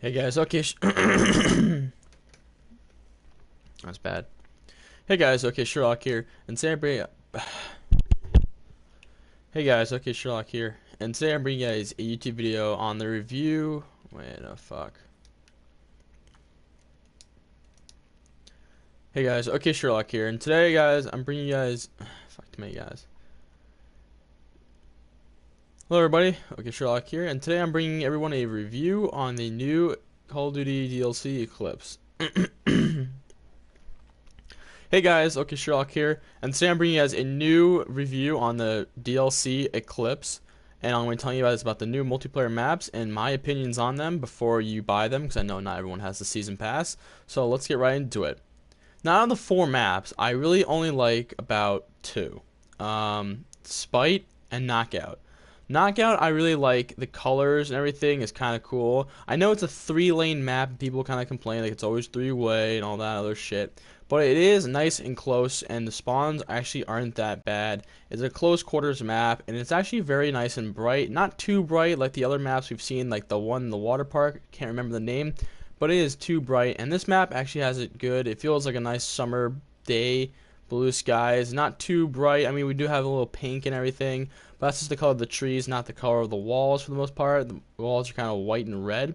Hey guys, okay, that's bad. Hey guys, okay, Sherlock here, and today I'm bringing. Hey guys, okay, Sherlock here, and today I'm bringing you guys a YouTube video on the review. Wait, oh fuck. Hey guys, okay, Sherlock here, and today, guys, I'm bringing you guys. Fuck too many guys. Hello everybody, okay, Sherlock here, and today I'm bringing everyone a review on the new Call of Duty DLC Eclipse. Hey guys, okay, Sherlock here, and today I'm bringing you guys a new review on the DLC Eclipse, and I'm going to tell you guys about the new multiplayer maps and my opinions on them before you buy them, because I know not everyone has the season pass. So let's get right into it. Now, out of the 4 maps, I really only like about 2, Spite and Knockout. Knockout, I really like the colors and everything is kind of cool. I know it's a 3-lane map and people kind of complain like it's always 3-way and all that other shit. But it is nice and close and the spawns actually aren't that bad. It's a close quarters map and it's actually very nice and bright. Not too bright like the other maps we've seen, like the one in the water park. Can't remember the name. But it is too bright and this map actually has it good. It feels like a nice summer day. Blue skies, not too bright. I mean, we do have a little pink and everything, but that's just the color of the trees, not the color of the walls for the most part. The walls are kind of white and red,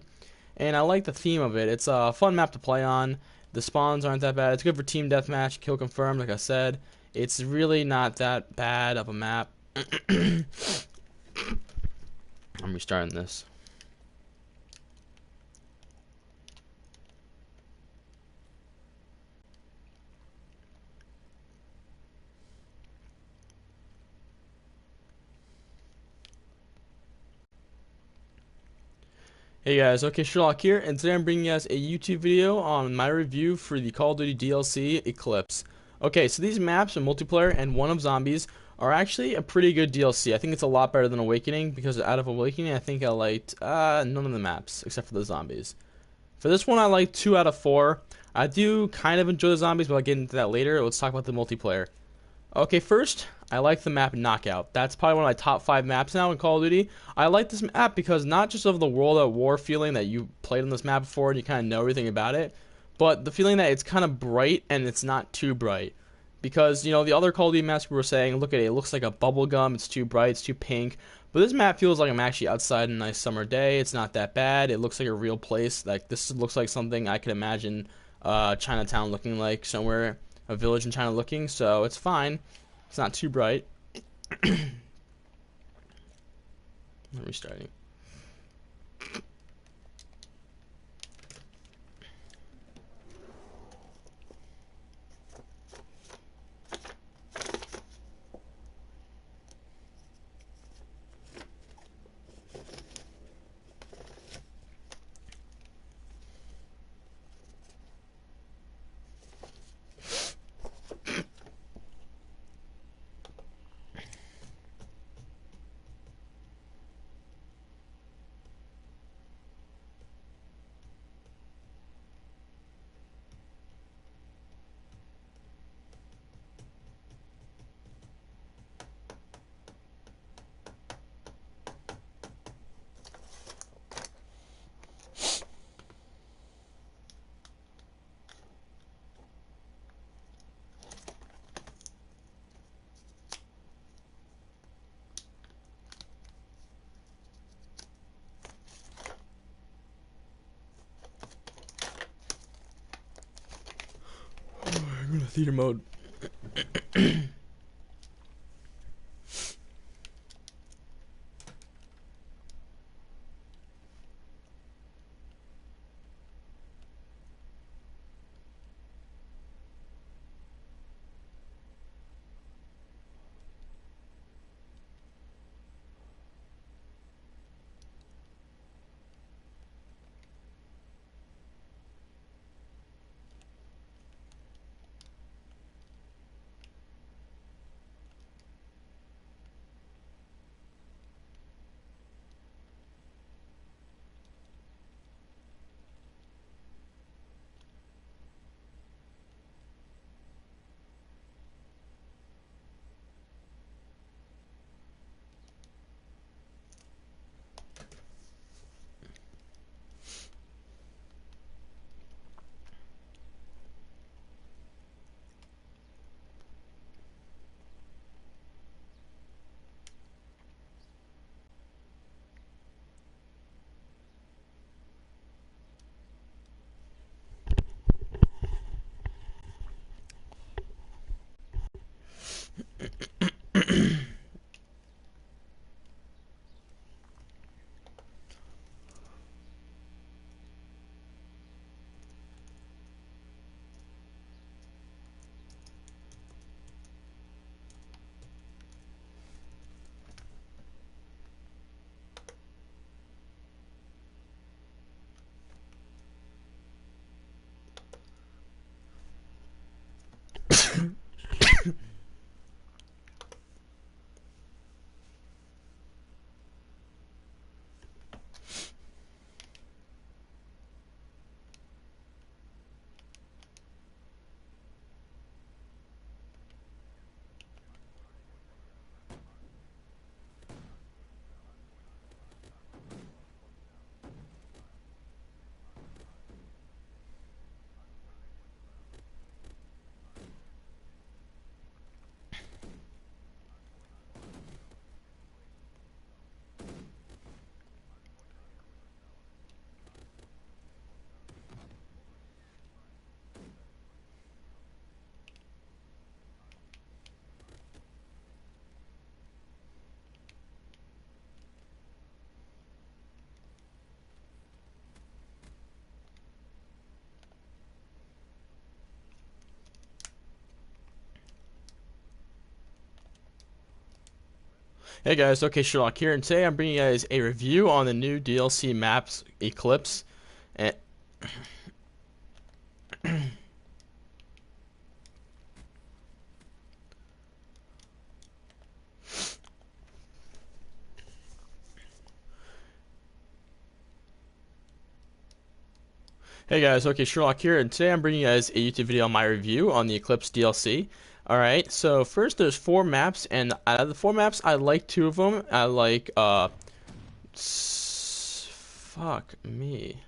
and I like the theme of it. It's a fun map to play on. The spawns aren't that bad. It's good for team deathmatch, kill confirmed, like I said. It's really not that bad of a map. I'm restarting this. Hey guys, okay, Sherlock here, and today I'm bringing you guys a YouTube video on my review for the Call of Duty DLC Eclipse. Okay, so these maps are multiplayer and one of zombies are actually a pretty good DLC. I think it's a lot better than Awakening because out of Awakening, I think I liked none of the maps except for the zombies. For this one, I like 2 out of 4. I do kind of enjoy the zombies, but I'll get into that later. Let's talk about the multiplayer. Okay, first, I like the map Knockout. That's probably one of my top 5 maps now in Call of Duty. I like this map because not just of the World at War feeling that you played on this map before and you kind of know everything about it, but the feeling that it's kind of bright and it's not too bright. Because, you know, the other Call of Duty maps we were saying, look at it, it looks like a bubble gum, it's too bright, it's too pink. But this map feels like I'm actually outside on a nice summer day. It's not that bad. It looks like a real place. Like, this looks like something I could imagine Chinatown looking like somewhere, a village in China looking, so it's fine. It's not too bright. I'm restarting. I'm going to theater mode. Hey guys, okay, Sherlock here, and today I'm bringing you guys a review on the new DLC maps Eclipse. And hey guys, okay, Sherlock here, and today I'm bringing you guys a YouTube video on my review on the Eclipse DLC. Alright, so first there's four maps, and out of the four maps, I like two of them. I like, fuck me.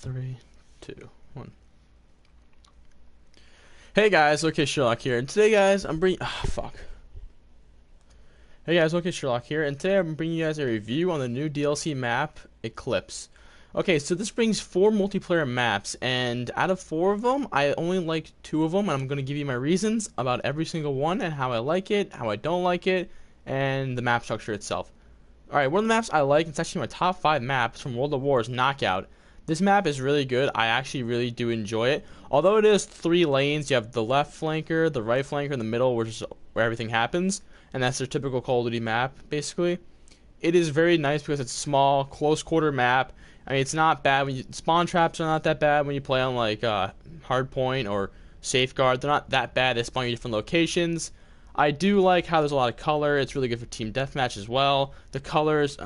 3, 2, 1. Hey guys, OK Sherlock here, and today, guys, I'm bringing. Hey guys, OK Sherlock here, and today I'm bringing you guys a review on the new DLC map, Eclipse. Okay, so this brings 4 multiplayer maps, and out of 4 of them, I only like 2 of them, and I'm going to give you my reasons about every single one and how I like it, how I don't like it, and the map structure itself. Alright, one of the maps I like, it's actually my top 5 maps from World of Wars Knockout. This map is really good. I actually really do enjoy it. Although it is 3 lanes, you have the left flanker, the right flanker, and the middle, which is where everything happens, and that's their typical Call of Duty map, basically. It is very nice because it's small, close quarter map. I mean, it's not bad when spawn traps are not that bad when you play on like Hardpoint or Safeguard. They're not that bad. They spawn you different locations. I do like how there's a lot of color. It's really good for team deathmatch as well. The colors,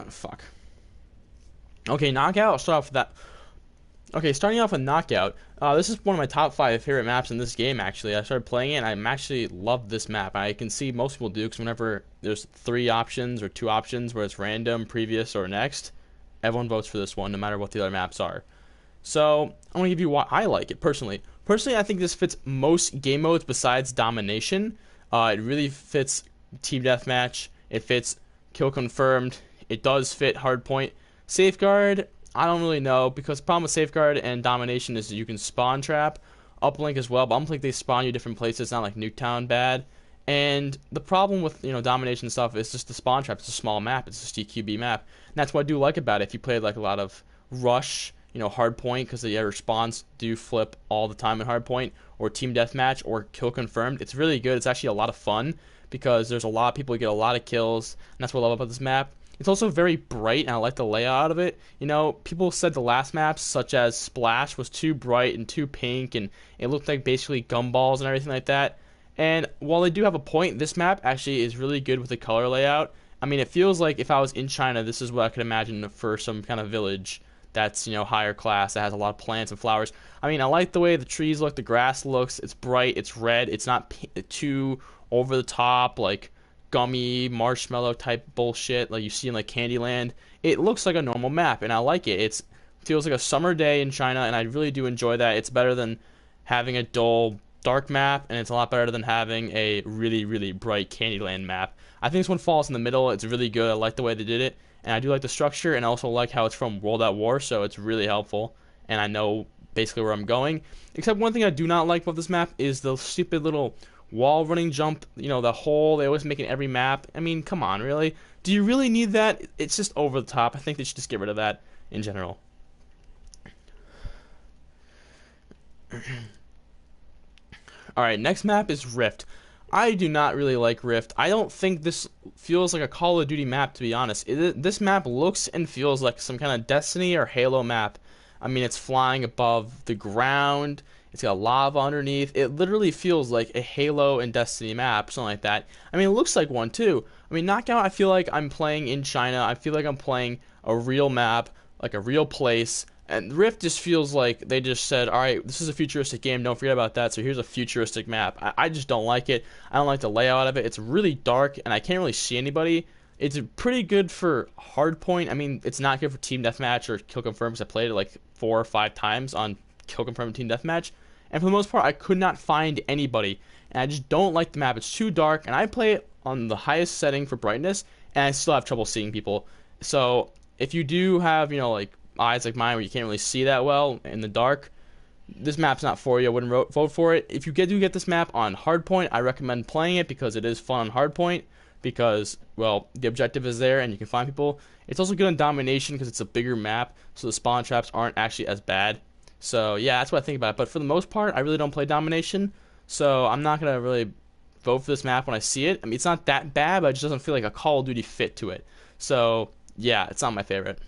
Okay, Knockout. I'll start off with that. Okay, starting off with Knockout. This is one of my top 5 favorite maps in this game. Actually, I started playing it, and I actually love this map. I can see most people do because whenever there's 3 options or 2 options where it's random, previous, or next, everyone votes for this one, no matter what the other maps are. So I'm gonna give you why I like it personally. Personally, I think this fits most game modes besides Domination. It really fits Team Deathmatch. It fits Kill Confirmed. It does fit Hardpoint. Safeguard, I don't really know, because the problem with Safeguard and Domination is that you can spawn trap. Uplink as well, but Uplink they spawn you different places, not like Nuketown bad. And the problem with Domination stuff is just the spawn trap. It's a small map. It's a TQB map. And that's what I do like about it. If you played like a lot of Rush, Hardpoint, because the respawns do flip all the time in Hardpoint, or Team Deathmatch, or Kill Confirmed, it's really good. It's actually a lot of fun because there's a lot of people who get a lot of kills, and that's what I love about this map. It's also very bright, and I like the layout of it. People said the last maps, such as Splash, was too bright and too pink, and it looked like basically gumballs and everything like that. And while they do have a point, this map actually is really good with the color layout. I mean, it feels like if I was in China, this is what I could imagine for some kind of village that's, higher class, that has a lot of plants and flowers. I mean, I like the way the trees look, the grass looks, it's bright, it's red, it's not too over the top, like gummy, marshmallow type bullshit like you see in like Candyland. It looks like a normal map, and I like it. It feels like a summer day in China, and I really do enjoy that. It's better than having a dull, dark map, and it's a lot better than having a really, really bright Candyland map. I think this one falls in the middle. It's really good. I like the way they did it, and I do like the structure, and I also like how it's from World at War, so it's really helpful, and I know basically where I'm going. Except one thing I do not like about this map is the stupid little wall running jump, the hole they always make in every map. I mean, come on, really? Do you really need that? It's just over the top. I think they should just get rid of that in general. Alright, next map is Rift. I do not really like Rift. I don't think this feels like a Call of Duty map, to be honest. This map looks and feels like some kind of Destiny or Halo map. I mean, it's flying above the ground. It's got lava underneath. It literally feels like a Halo and Destiny map, something like that. I mean, it looks like one, too. I mean, Knockout, I feel like I'm playing in China. I feel like I'm playing a real map, like a real place. And Rift just feels like they just said, alright, this is a futuristic game, don't forget about that, so here's a futuristic map. I just don't like it. I don't like the layout of it. It's really dark, and I can't really see anybody. It's pretty good for Hardpoint. I mean, it's not good for Team Deathmatch or Kill Confirm, because I played it like 4 or 5 times on Kill Confirm and Team Deathmatch. And for the most part, I could not find anybody. And I just don't like the map. It's too dark, and I play it on the highest setting for brightness, and I still have trouble seeing people. So if you do have, like eyes like mine where you can't really see that well in the dark, this map's not for you. I wouldn't vote for it. If you do get this map on Hardpoint, I recommend playing it because it is fun on Hardpoint, because, well, the objective is there and you can find people. It's also good on Domination because it's a bigger map, so the spawn traps aren't actually as bad. So yeah, that's what I think about it. But for the most part, I really don't play Domination, so I'm not going to really vote for this map when I see it. I mean, it's not that bad, but it just doesn't feel like a Call of Duty fit to it. So yeah, it's not my favorite.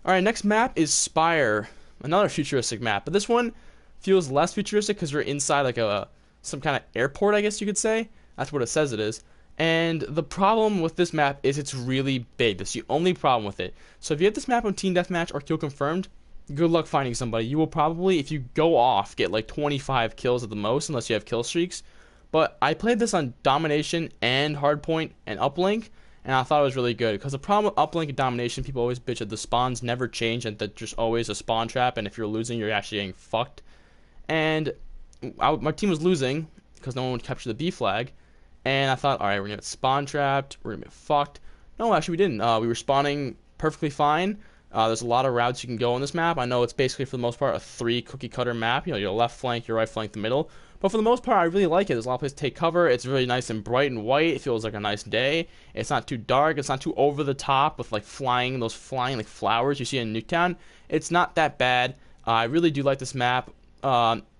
Alright, next map is Spire, another futuristic map, but this one feels less futuristic because we're inside like some kind of airport, I guess you could say. That's what it says it is. And the problem with this map is it's really big. That's the only problem with it. So if you have this map on Team Deathmatch or Kill Confirmed, good luck finding somebody. You will probably, if you go off, get like 25 kills at the most, unless you have kill streaks. But I played this on Domination and Hardpoint and Uplink, and I thought it was really good. Because the problem with uplink and domination, people always bitch that the spawns never change and that there's always a spawn trap, and if you're losing, you're actually getting fucked. And my team was losing because no one would capture the B flag, and I thought, all right, we're gonna get spawn trapped, we're gonna get fucked. No, actually, we didn't. We were spawning perfectly fine. There's a lot of routes you can go on this map. I know it's basically, for the most part, a 3 cookie cutter map. You know, your left flank, your right flank, the middle. But for the most part, I really like it. There's a lot of places to take cover. It's really nice and bright and white. It feels like a nice day. It's not too dark. It's not too over the top with like those flying like flowers you see in Nuketown. It's not that bad. I really do like this map.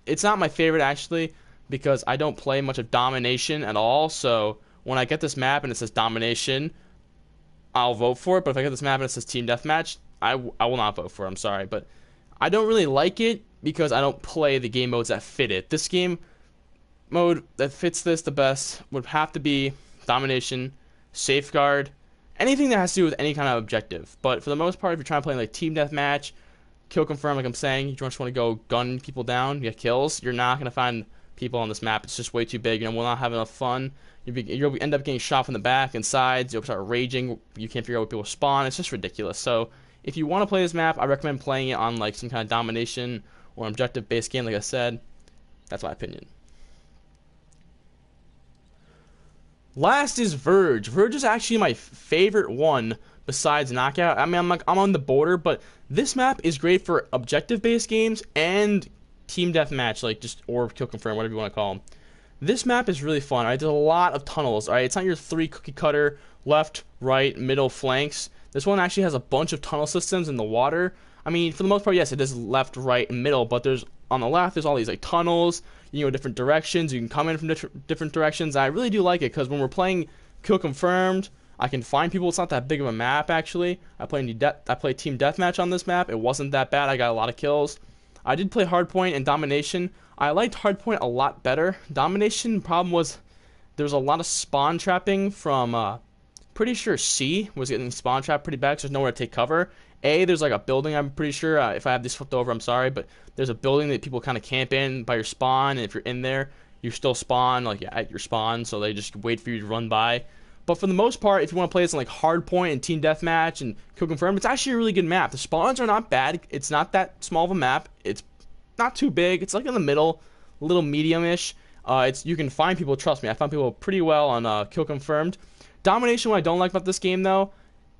It's not my favorite actually because I don't play much of domination at all. So when I get this map and it says domination, I'll vote for it. But if I get this map and it says team deathmatch, I will not vote for it. I'm sorry, but I don't really like it because I don't play the game modes that fit it. This game mode that fits this the best would have to be domination, safeguard, anything that has to do with any kind of objective. But for the most part, if you're trying to play like team deathmatch, kill confirm, like I'm saying, you just want to go gun people down, get kills, you're not gonna find people on this map. It's just way too big, and we'll not have enough fun. You'll end up getting shot from the back and sides. You'll start raging. You can't figure out where people spawn. It's just ridiculous. So if you want to play this map, I recommend playing it on like some kind of domination or objective-based game. Like I said, that's my opinion. Last is Verge. Verge is actually my favorite one besides Knockout. I mean, I'm on the border, but this map is great for objective-based games and team deathmatch, like just or kill confirm, whatever you want to call them. This map is really fun. Right? There's a lot of tunnels. All right, it's not your 3 cookie cutter left, right, middle flanks. This one actually has a bunch of tunnel systems in the water. I mean, for the most part, yes, it is left, right, and middle, but there's on the left, there's all these like tunnels, you know, different directions. You can come in from different directions. I really do like it because when we're playing kill confirmed, I can find people. It's not that big of a map actually. I played team deathmatch on this map. It wasn't that bad. I got a lot of kills. I did play hardpoint and domination. I liked hardpoint a lot better. Domination problem was there was a lot of spawn trapping from pretty sure C was getting spawn trapped pretty bad because there's nowhere to take cover. A, there's like a building, I'm pretty sure. If I have this flipped over, I'm sorry, but there's a building that people kind of camp in by your spawn, and if you're in there, you still spawn like at your spawn, so they just wait for you to run by. But for the most part, if you want to play this in like hardpoint and team deathmatch and kill confirm, it's actually a really good map. The spawns are not bad. It's not that small of a map. It's not too big. It's like in the middle, a little medium-ish. You can find people. Trust me, I found people pretty well on kill confirmed. Domination. What I don't like about this game though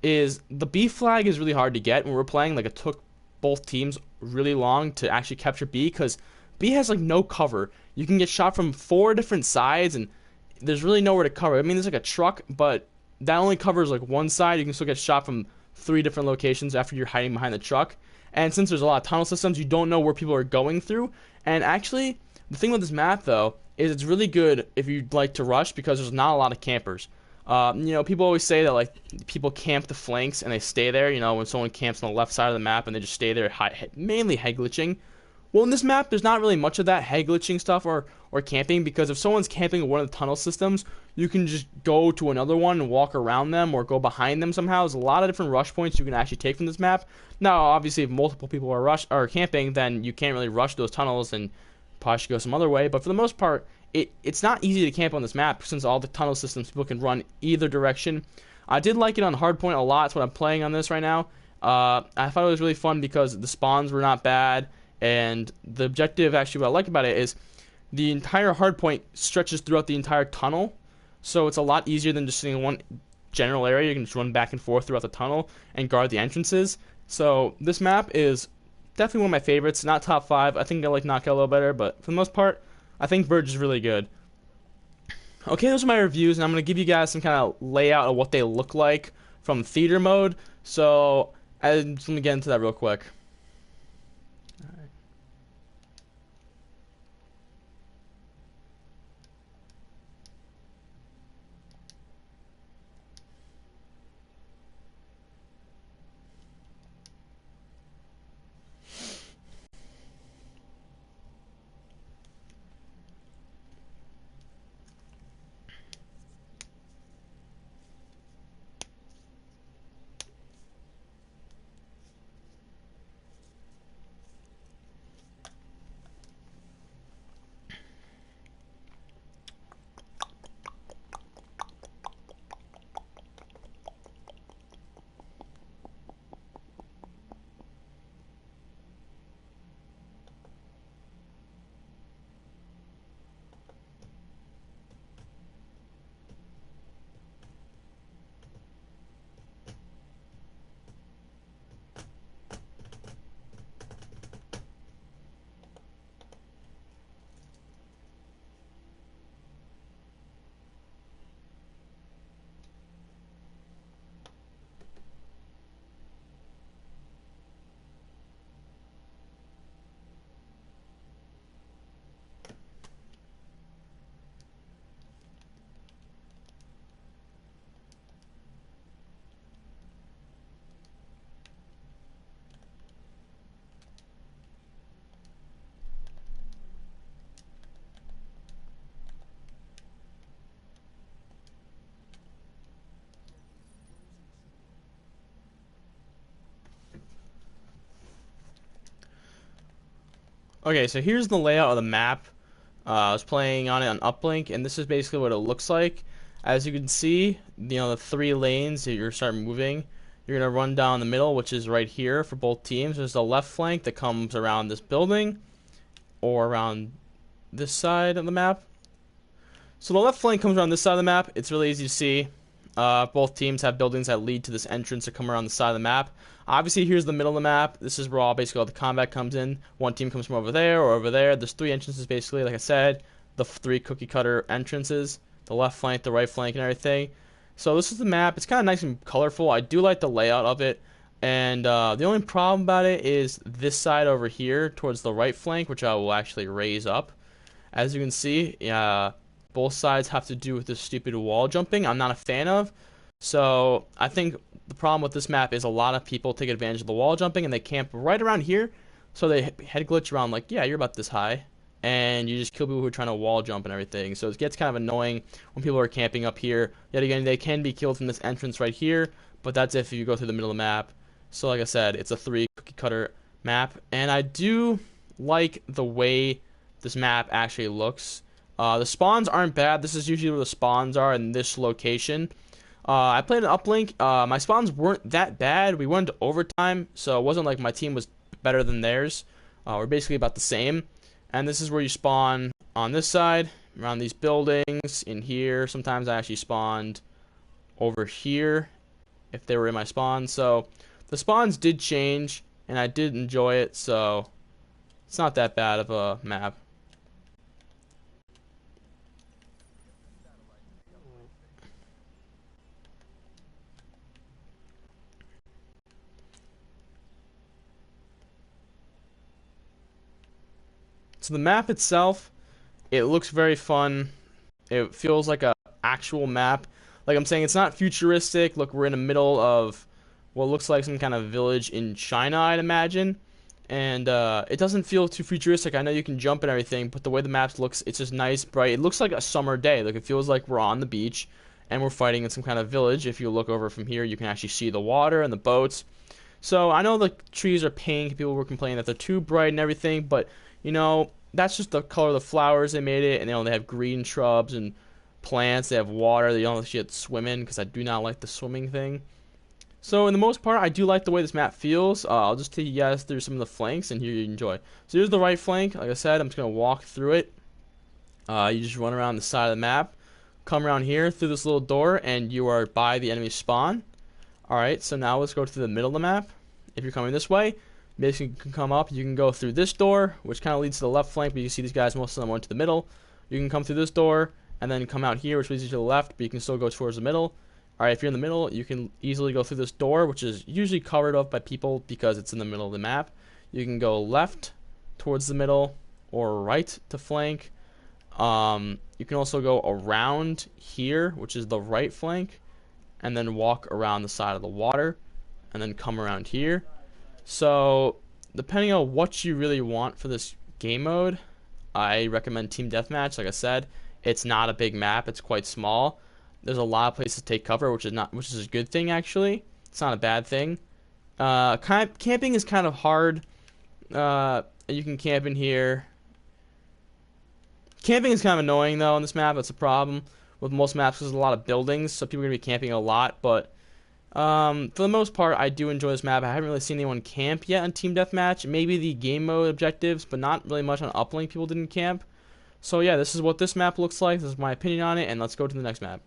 is the B flag is really hard to get when we're playing. Like it took both teams really long to actually capture B because B has like no cover. You can get shot from 4 different sides and there's really nowhere to cover. I mean, there's like a truck, but that only covers like one side. You can still get shot from 3 different locations after you're hiding behind the truck. And since there's a lot of tunnel systems, you don't know where people are going through. And actually, the thing with this map though is it's really good if you'd like to rush because there's not a lot of campers. You know, people always say that like people camp the flanks and they stay there. You know, when someone camps on the left side of the map and they just stay there, mainly head glitching. Well, in this map, there's not really much of that head glitching stuff or camping because if someone's camping one of the tunnel systems, you can just go to another one and walk around them or go behind them somehow. There's a lot of different rush points you can actually take from this map. Now, obviously, if multiple people are camping, then you can't really rush those tunnels and probably should go some other way. But for the most part, it's not easy to camp on this map since all the tunnel systems people can run either direction. I did like it on hardpoint a lot. That's what I'm playing on this right now. I thought it was really fun because the spawns were not bad. And the objective, actually, what I like about it is the entire hardpoint stretches throughout the entire tunnel. So it's a lot easier than just sitting in one general area. You can just run back and forth throughout the tunnel and guard the entrances. So this map is definitely one of my favorites. Not top 5. I think I like Knockout a little better. But for the most part, I think Verge is really good. Okay, those are my reviews. And I'm going to give you guys some kind of layout of what they look like from theater mode. So let me get into that real quick. Okay, so here's the layout of the map. I was playing on it on Uplink, and this is basically what it looks like. As you can see, the 3 lanes that you're starting moving, you're gonna run down the middle, which is right here for both teams. There's the left flank that comes around this building, or around this side of the map. So the left flank comes around this side of the map. It's really easy to see. Both teams have buildings that lead to this entrance that come around the side of the map. Obviously, here's the middle of the map. This is where basically all the combat comes in. One team comes from over there or over there. There's 3 entrances basically, like I said. The 3 cookie cutter entrances. The left flank, the right flank, and everything. So this is the map. It's kind of nice and colorful. I do like the layout of it. And the only problem about it is this side over here towards the right flank, which I will actually raise up. As you can see, both sides have to do with this stupid wall jumping I'm not a fan of. So I think the problem with this map is a lot of people take advantage of the wall jumping and they camp right around here. So they head glitch around like, yeah, you're about this high. And you just kill people who are trying to wall jump and everything. So it gets kind of annoying when people are camping up here. Yet again, they can be killed from this entrance right here. But that's if you go through the middle of the map. So like I said, it's a 3 cookie cutter map. And I do like the way this map actually looks. The spawns aren't bad. This is usually where the spawns are in this location. I played an uplink. My spawns weren't that bad. We went to overtime, so it wasn't like my team was better than theirs. We're basically about the same. And this is where you spawn on this side, around these buildings, in here. Sometimes I actually spawned over here if they were in my spawn. So the spawns did change, and I did enjoy it, so it's not that bad of a map. So the map itself, it looks very fun. It feels like a actual map. Like I'm saying, it's not futuristic. Look, we're in the middle of what looks like some kind of village in China, I'd imagine. And it doesn't feel too futuristic. I know you can jump and everything, but the way the map looks, it's just nice, bright. It looks like a summer day. Like it feels like we're on the beach and we're fighting in some kind of village. If you look over from here, you can actually see the water and the boats. So I know the trees are pink. People were complaining that they're too bright and everything, but that's just the color of the flowers they made it. And they have green shrubs and plants. They have water. They don't actually get swimming because I do not like the swimming thing. So in the most part, I do like the way this map feels. I'll just take you guys through some of the flanks, and here you enjoy. So here's the right flank. Like I said, I'm just gonna walk through it. You just run around the side of the map, come around here through this little door, and you are by the enemy spawn. Alright, so now let's go to the middle of the map. If you're coming this way, basically you can come up, you can go through this door, which kind of leads to the left flank, but you can see these guys, most of them went to the middle. You can come through this door, and then come out here, which leads you to the left, but you can still go towards the middle. Alright, if you're in the middle, you can easily go through this door, which is usually covered up by people because it's in the middle of the map. You can go left towards the middle, or right to flank. You can also go around here, which is the right flank, and then walk around the side of the water, and then come around here. So, depending on what you really want for this game mode, I recommend Team Deathmatch. Like I said, it's not a big map; it's quite small. There's a lot of places to take cover, which is a good thing actually. It's not a bad thing. Camping is kind of hard. You can camp in here. Camping is kind of annoying though on this map. That's a problem with most maps because there's a lot of buildings, so people are gonna be camping a lot. But for the most part, I do enjoy this map. I haven't really seen anyone camp yet on Team Deathmatch. Maybe the game mode objectives, but not really much on Uplink. People didn't camp. So yeah, this is what this map looks like. This is my opinion on it, and let's go to the next map.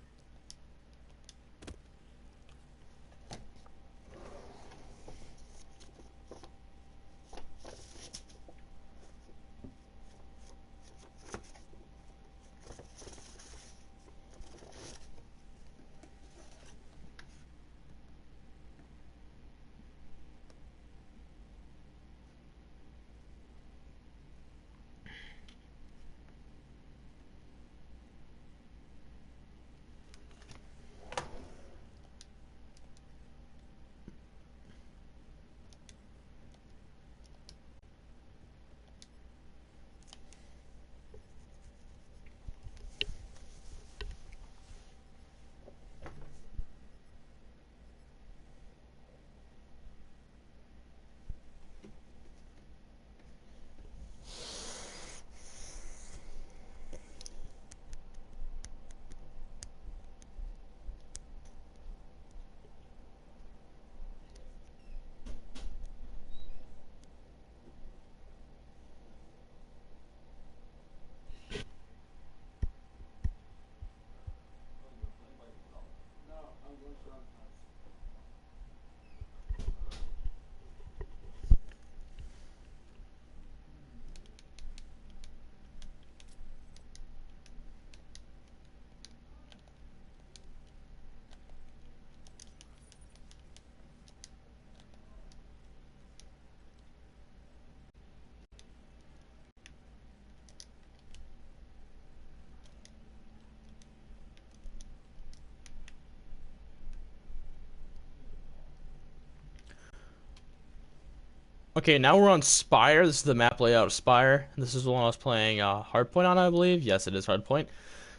Okay, now we're on Spire. This is the map layout of Spire. This is the one I was playing Hardpoint on, I believe. Yes, it is Hardpoint.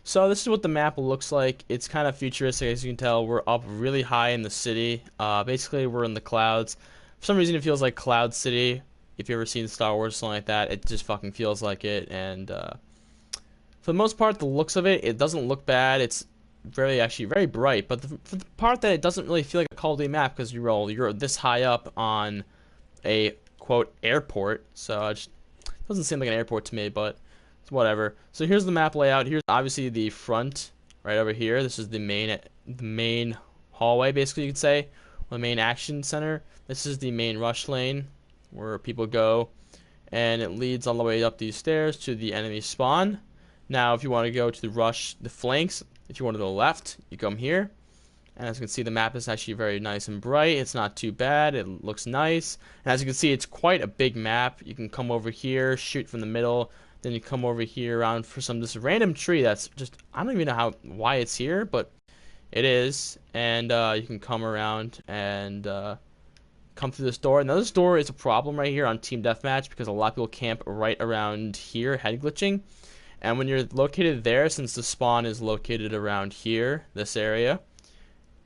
So this is what the map looks like. It's kind of futuristic, as you can tell. We're up really high in the city. Basically, we're in the clouds. For some reason, it feels like Cloud City. If you've ever seen Star Wars or something like that, it just fucking feels like it. And for the most part, the looks of it, it doesn't look bad. It's actually very bright. But for the part that it doesn't really feel like a Call of Duty map because you're this high up on a quote airport. So it just doesn't seem like an airport to me, but it's whatever. So here's the map layout. Here's obviously the front right over here. This is the main hallway, basically you could say, or the main action center. This is the main rush lane where people go, and it leads all the way up these stairs to the enemy spawn. Now, if you want to go to the flanks, if you want to the left, you come here. And as you can see, the map is actually very nice and bright. It's not too bad. It looks nice. And as you can see, it's quite a big map. You can come over here, shoot from the middle. Then you come over here around for this random tree that's just, I don't even know why it's here, but it is. And you can come around and come through this door. Now this door is a problem right here on Team Deathmatch because a lot of people camp right around here, head glitching. And when you're located there, since the spawn is located around here, this area,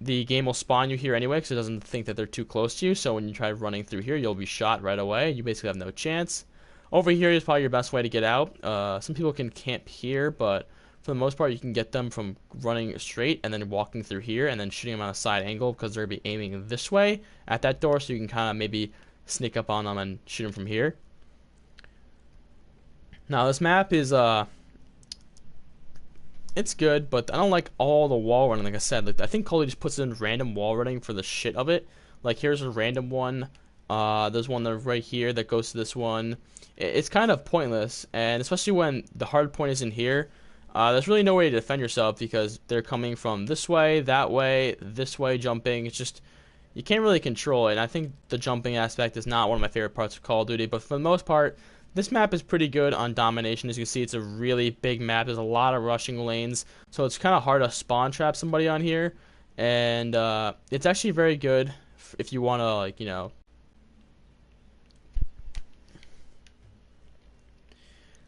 the game will spawn you here anyway because it doesn't think that they're too close to you. So when you try running through here, you'll be shot right away. You basically have no chance. Over here is probably your best way to get out. Some people can camp here, but for the most part, you can get them from running straight and then walking through here and then shooting them on a side angle because they're going to be aiming this way at that door. So you can kind of maybe sneak up on them and shoot them from here. Now this map is it's good, but I don't like all the wall running. Like I said, I think Call of Duty just puts in random wall running for the shit of it. Like here's a random one. There's one that right here that goes to this one. It's kind of pointless, and especially when the hard point is in here. There's really no way to defend yourself because they're coming from this way, this way, jumping. It's just you can't really control it. And I think the jumping aspect is not one of my favorite parts of Call of Duty, but for the most part, this map is pretty good on domination. As you can see, it's a really big map. There's a lot of rushing lanes, so it's kind of hard to spawn trap somebody on here. And it's actually very good if you want to, like, you know.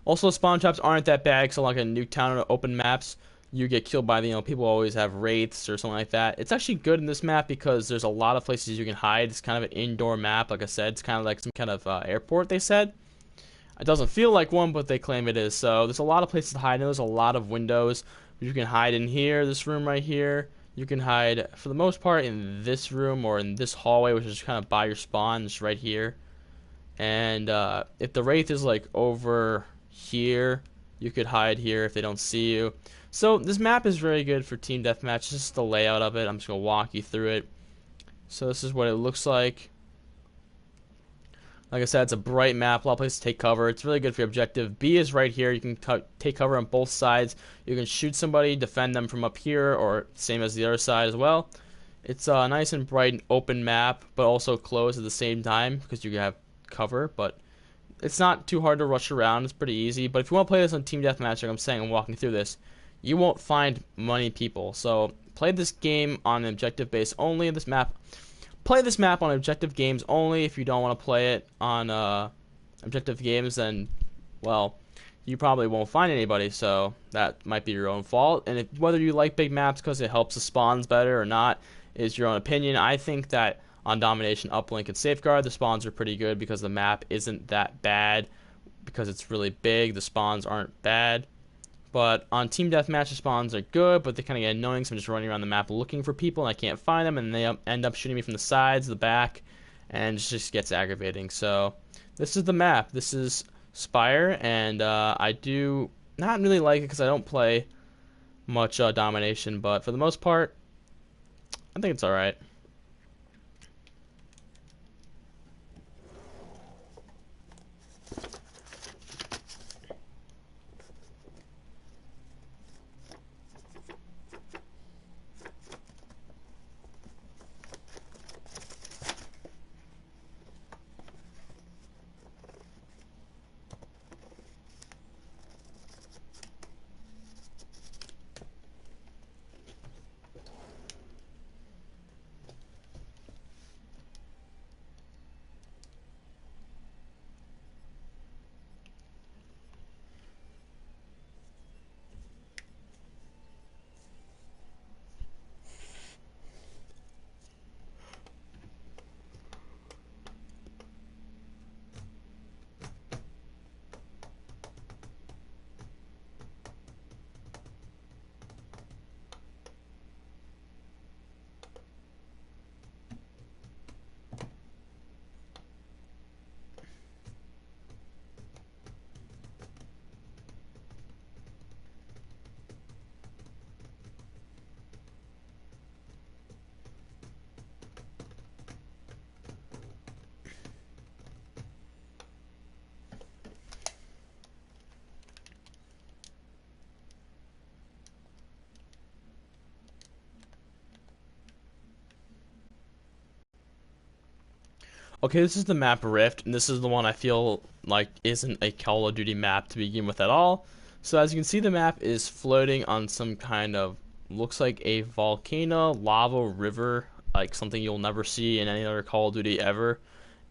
Also, spawn traps aren't that bad, so like in Nuketown or open maps, you get killed by people always have wraiths or something like that. It's actually good in this map because there's a lot of places you can hide. It's kind of an indoor map, like I said. It's kind of like some kind of airport, they said. It doesn't feel like one, but they claim it is. So there's a lot of places to hide. There's a lot of windows. You can hide in here, this room right here. You can hide, for the most part, in this room or in this hallway, which is kind of by your spawn, just right here. And if the Wraith is like over here, you could hide here if they don't see you. So this map is very good for Team Deathmatch. This is the layout of it. I'm just going to walk you through it. So this is what it looks like. Like I said, it's a bright map, a lot of places to take cover. It's really good for your objective. B is right here. You can take cover on both sides. You can shoot somebody, defend them from up here, or same as the other side as well. It's a nice and bright and open map, but also closed at the same time because you have cover. But it's not too hard to rush around. It's pretty easy. But if you want to play this on Team Deathmatch, like I'm saying, I'm walking through this, you won't find many people. So play this game on an objective base only. This map. Play this map on objective games only. If you don't want to play it on objective games, then, well, you probably won't find anybody, so that might be your own fault. And whether you like big maps because it helps the spawns better or not is your own opinion. I think that on Domination, Uplink, and Safeguard, the spawns are pretty good because the map isn't that bad. Because it's really big, the spawns aren't bad. But on Team Deathmatch, the spawns are good, but they kind of get annoying, so I'm just running around the map looking for people, and I can't find them, and they end up shooting me from the sides, the back, and it just gets aggravating. So this is the map. This is Spire, and I do not really like it because I don't play much Domination, but for the most part, I think it's alright. Okay, this is the map Rift, and this is the one I feel like isn't a Call of Duty map to begin with at all. So as you can see, the map is floating on some kind of, looks like a volcano, lava river, like something you'll never see in any other Call of Duty ever.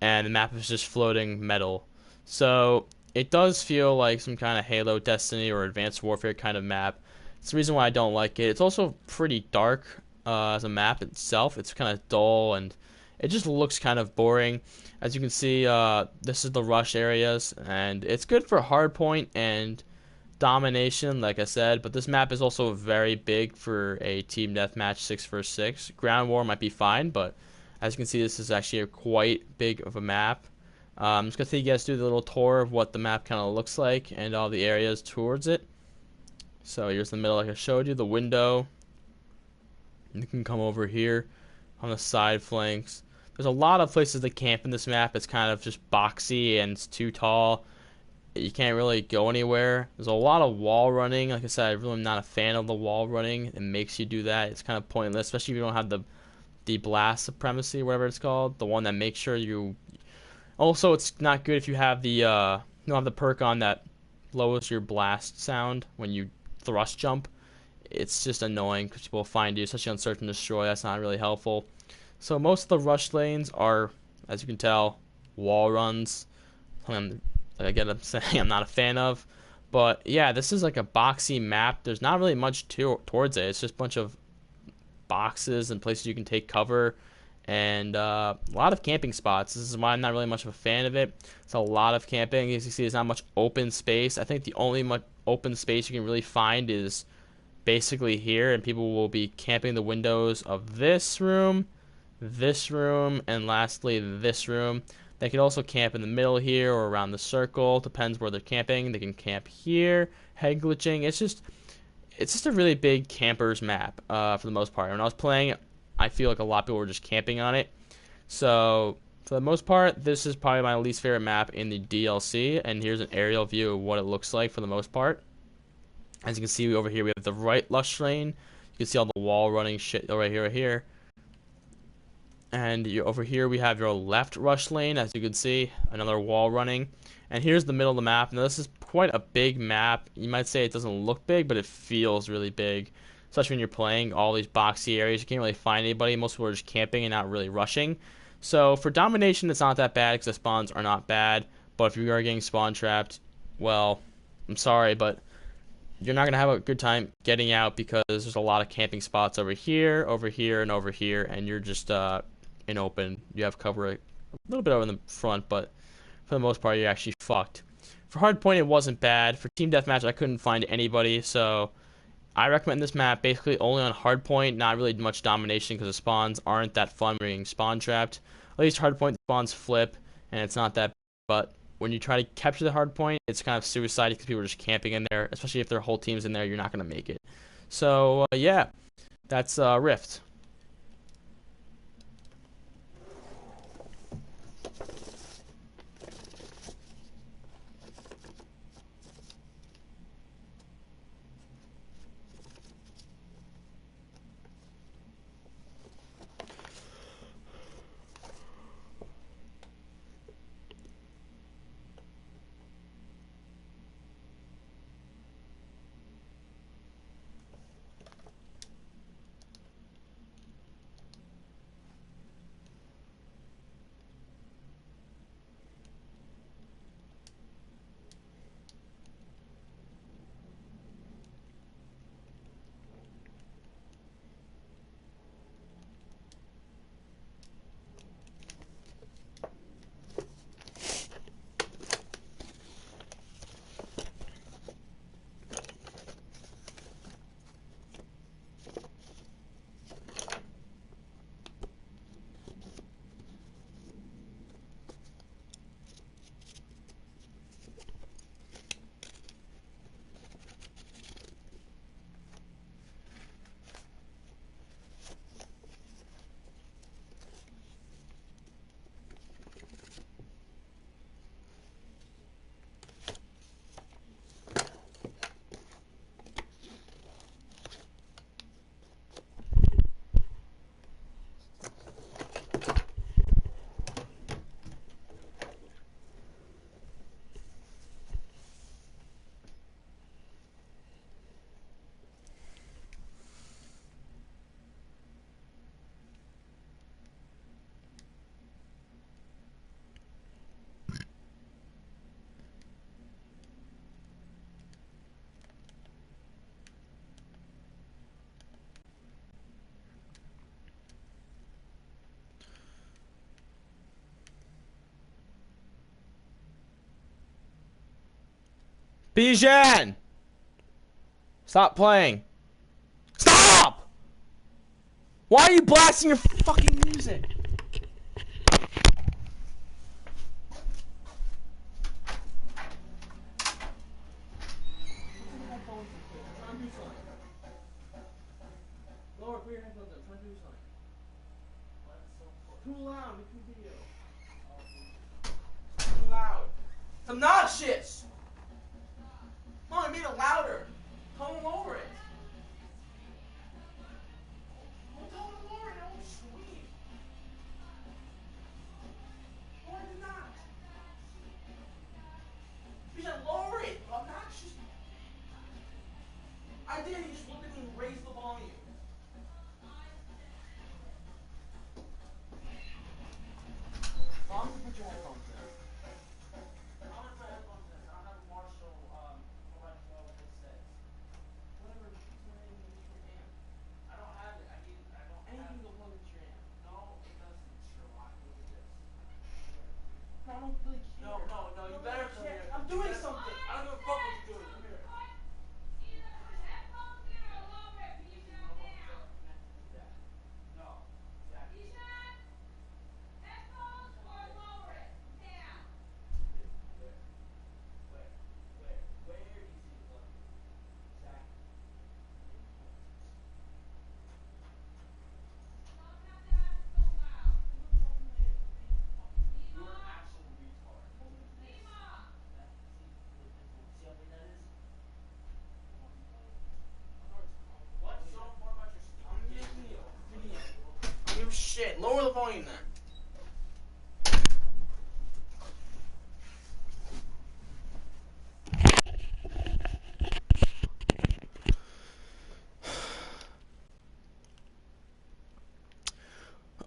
And the map is just floating metal. So it does feel like some kind of Halo, Destiny, or Advanced Warfare kind of map. It's the reason why I don't like it. It's also pretty dark as a map itself. It's kind of dull and it just looks kind of boring. As you can see, this is the rush areas, and it's good for hardpoint and domination, like I said, but this map is also very big for a team deathmatch 6 vs 6. Ground war might be fine, but as you can see, this is actually a quite big of a map. I'm just going to take you guys through the little tour of what the map kind of looks like and all the areas towards it. So here's the middle, like I showed you, the window. You can come over here on the side flanks. There's a lot of places to camp in this map. It's kind of just boxy and it's too tall. You can't really go anywhere. There's a lot of wall running. Like I said, I really am not a fan of the wall running. It makes you do that. It's kind of pointless, especially if you don't have the blast supremacy, whatever it's called, the one that makes sure you. Also, it's not good if you have the you don't have the perk on that lowers your blast sound when you thrust jump. It's just annoying because people will find you, especially on Search and Destroy. That's not really helpful. So most of the rush lanes are, as you can tell, wall runs. Again, I'm saying I'm not a fan of. But yeah, this is like a boxy map. There's not really much towards it. It's just a bunch of boxes and places you can take cover and a lot of camping spots. This is why I'm not really much of a fan of it. It's a lot of camping. As you see, there's not much open space. I think the only much open space you can really find is basically here, and people will be camping the windows of this room, and lastly this room. They can also camp in the middle here or around the circle. Depends where they're camping. They can camp here. Head glitching. It's just a really big campers map for the most part. When I was playing it, I feel like a lot of people were just camping on it. So for the most part, this is probably my least favorite map in the DLC. And here's an aerial view of what it looks like for the most part. As you can see over here, we have the right lush lane. You can see all the wall running shit right here. And over here we have your left rush lane, as you can see, another wall running. And here's the middle of the map. Now this is quite a big map. You might say it doesn't look big, but it feels really big. Especially when you're playing all these boxy areas. You can't really find anybody. Most people are just camping and not really rushing. So for domination, it's not that bad because the spawns are not bad. But if you are getting spawn trapped, well, I'm sorry, but you're not going to have a good time getting out because there's a lot of camping spots over here, and over here, and you're just in open. You have cover a little bit over in the front, but for the most part, you're actually fucked. For hardpoint, it wasn't bad. For team deathmatch, I couldn't find anybody, so I recommend this map basically only on hardpoint, not really much domination because the spawns aren't that fun when you're getting spawn trapped. At least hardpoint spawns flip, and it's not that bad, but when you try to capture the hardpoint, it's kind of suicide because people are just camping in there, especially if their whole team's in there, you're not going to make it. So, yeah, that's Rift. Bijan! Stop playing. Stop! Why are you blasting your fucking music? Lower, put your headphones in. I'm trying to do something. Too loud, make the video. Too loud. It's obnoxious! No, I made it louder. Tone lower it. Well, tone lower it, I won't scream. No, I did not. You should lower it, obnoxious. I did, you just looked at me and raised the volume. I'm gonna put your headphones in. I'm gonna put headphones in. I don't have a Marshall, what it says. Whatever, I don't have it. I don't anything to plug into your amp. No, it doesn't, Sherlock. Look at this. I don't really care. No, you better come here. I'm doing something. I don't give a fuck what you're doing. Come here. Shit, lower the volume then.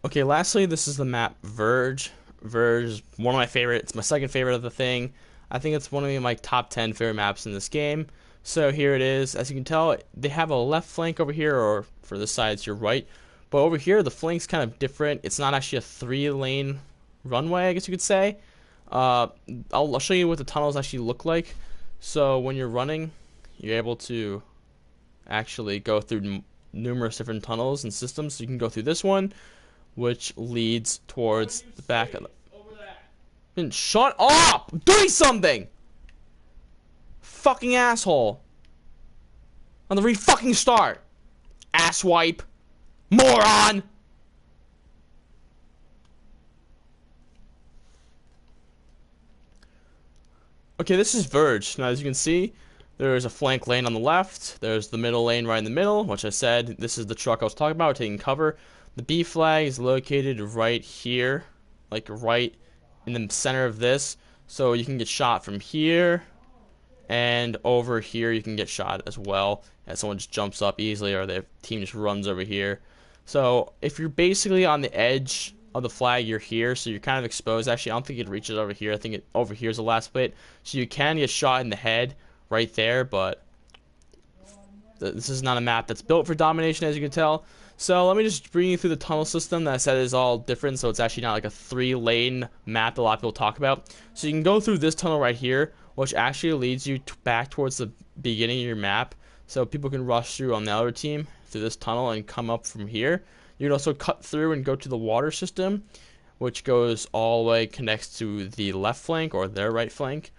Okay, lastly, this is the map Verge. Verge is one of my favorite. It's my second favorite of the thing. I think it's one of my top 10 favorite maps in this game. So here it is. As you can tell, they have a left flank over here, or for the sides, your right. But over here, the flank's kind of different. It's not actually a 3-lane runway, I guess you could say. I'll show you what the tunnels actually look like. So when you're running, you're able to actually go through numerous different tunnels and systems. So you can go through this one, which leads towards the back of the... And shut up! I'm doing something! Fucking asshole. On the re-fucking start. Asswipe. Moron! Okay, this is Verge. Now, as you can see, there's a flank lane on the left. There's the middle lane right in the middle, which I said, this is the truck I was talking about, taking cover. The B flag is located right here, like right in the center of this. So you can get shot from here, and over here you can get shot as well. As someone just jumps up easily, or their team just runs over here. So if you're basically on the edge of the flag, you're here, so you're kind of exposed. Actually, I don't think it reaches over here. I think it over here is the last bit. So you can get shot in the head right there, but this is not a map that's built for domination, as you can tell. So let me just bring you through the tunnel system that I said is all different, so it's actually not like a 3-lane map that a lot of people talk about. So you can go through this tunnel right here, which actually leads you back towards the beginning of your map, so people can rush through on the other team through this tunnel and come up from here. You can also cut through and go to the water system, which goes all the way, connects to the left flank or their right flank.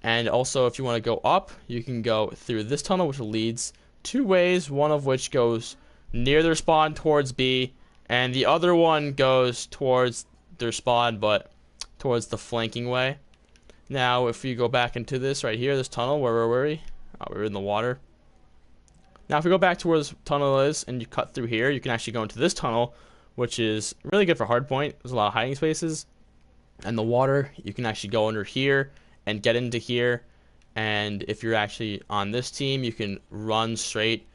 And also, if you want to go up, you can go through this tunnel, which leads 2 ways, one of which goes near their spawn towards B, and the other one goes towards their spawn, but towards the flanking way. Now, if we go back into this right here, this tunnel, where were we? Oh, we were in the water. Now, if we go back to where this tunnel is, and you cut through here, you can actually go into this tunnel, which is really good for hardpoint. There's a lot of hiding spaces. And the water, you can actually go under here and get into here. And if you're actually on this team, you can run straight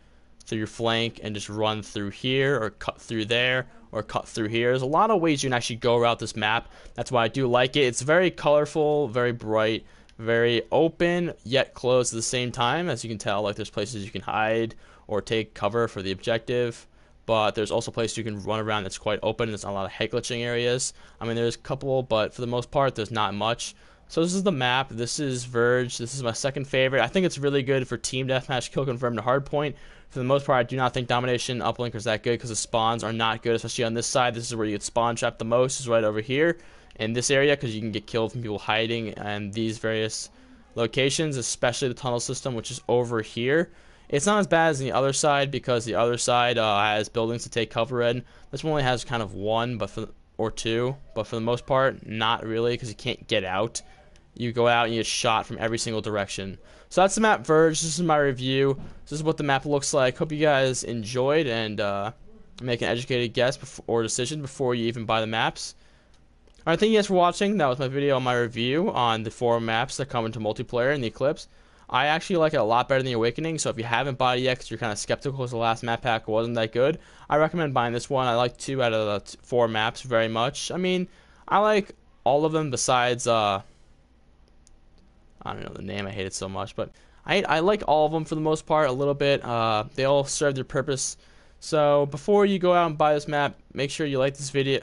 through your flank and just run through here, or cut through there, or cut through here. There's a lot of ways you can actually go around this map. That's why I do like it. It's very colorful, very bright, very open, yet closed at the same time. As you can tell, like, there's places you can hide or take cover for the objective, but there's also places you can run around that's quite open. There's not a lot of head glitching areas. I mean, there's a couple, but for the most part, there's not much. So this is the map. This is Verge. This is my second favorite. I think it's really good for team deathmatch, kill confirmed, to hardpoint. For the most part, I do not think domination uplink is that good because the spawns are not good, especially on this side. This is where you get spawn trapped the most, is right over here in this area, because you can get killed from people hiding in these various locations, especially the tunnel system, which is over here. It's not as bad as the other side because the other side has buildings to take cover in. This one only has kind of one, or two, but for the most part, not really, because you can't get out. You go out and you get shot from every single direction. So that's the map Verge. This is my review. This is what the map looks like. Hope you guys enjoyed and make an educated guess or decision before you even buy the maps. Alright, thank you guys for watching. That was my video on my review on the 4 maps that come into multiplayer in the Eclipse. I actually like it a lot better than the Awakening, so if you haven't bought it yet because you're kind of skeptical because the last map pack wasn't that good, I recommend buying this one. I like 2 out of the 4 maps very much. I mean, I like all of them besides, I don't know the name, I hate it so much, but I like all of them for the most part a little bit. They all serve their purpose. So before you go out and buy this map, make sure you like this video.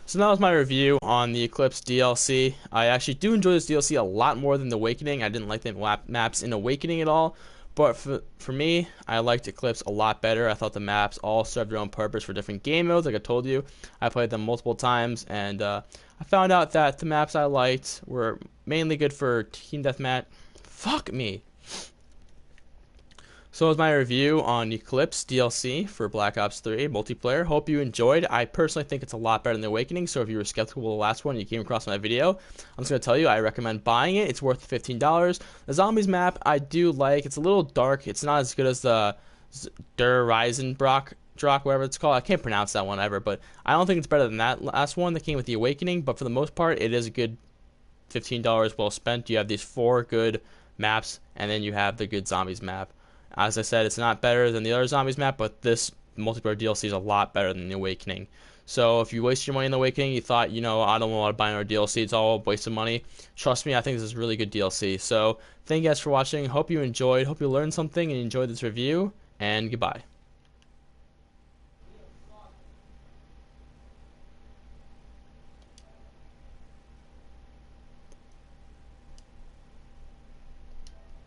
So that was my review on the Eclipse DLC. I actually do enjoy this DLC a lot more than the Awakening. I didn't like the maps in Awakening at all, but for me, I liked Eclipse a lot better. I thought the maps all served their own purpose for different game modes. Like I told you, I played them multiple times, and I found out that the maps I liked were mainly good for team deathmatch. Fuck me. So that was my review on Eclipse DLC for Black Ops 3 multiplayer. Hope you enjoyed. I personally think it's a lot better than the Awakening, so if you were skeptical of the last one and you came across my video, I'm just going to tell you I recommend buying it. It's worth $15. The Zombies map I do like. It's a little dark. It's not as good as the Der Reisenbrock, whatever it's called. I can't pronounce that one ever, but I don't think it's better than that last one that came with the Awakening, but for the most part, it is a good $15 well spent. You have these 4 good maps, and then you have the good Zombies map. As I said, it's not better than the other Zombies map, but this multiplayer DLC is a lot better than the Awakening. So if you wasted your money in the Awakening, you thought, I don't want to buy another DLC, it's all a waste of money, trust me, I think this is really good DLC. So thank you guys for watching. Hope you enjoyed. Hope you learned something and enjoyed this review, and goodbye.